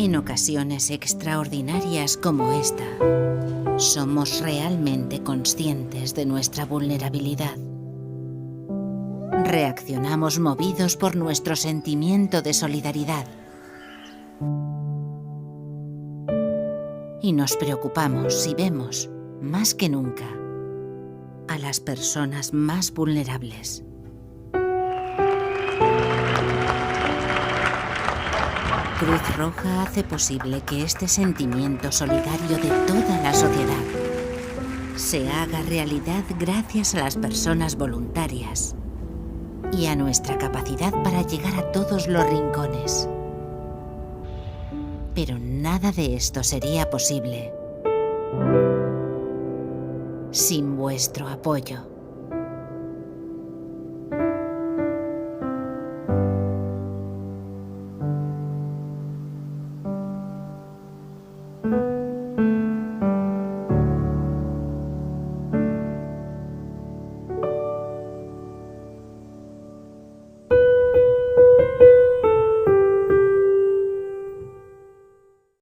En ocasiones extraordinarias como esta, somos realmente conscientes de nuestra vulnerabilidad. Reaccionamos movidos por nuestro sentimiento de solidaridad. Y nos preocupamos y vemos, más que nunca, a las personas más vulnerables. Cruz Roja hace posible que este sentimiento solidario de toda la sociedad se haga realidad gracias a las personas voluntarias y a nuestra capacidad para llegar a todos los rincones. Pero nada de esto sería posible sin vuestro apoyo.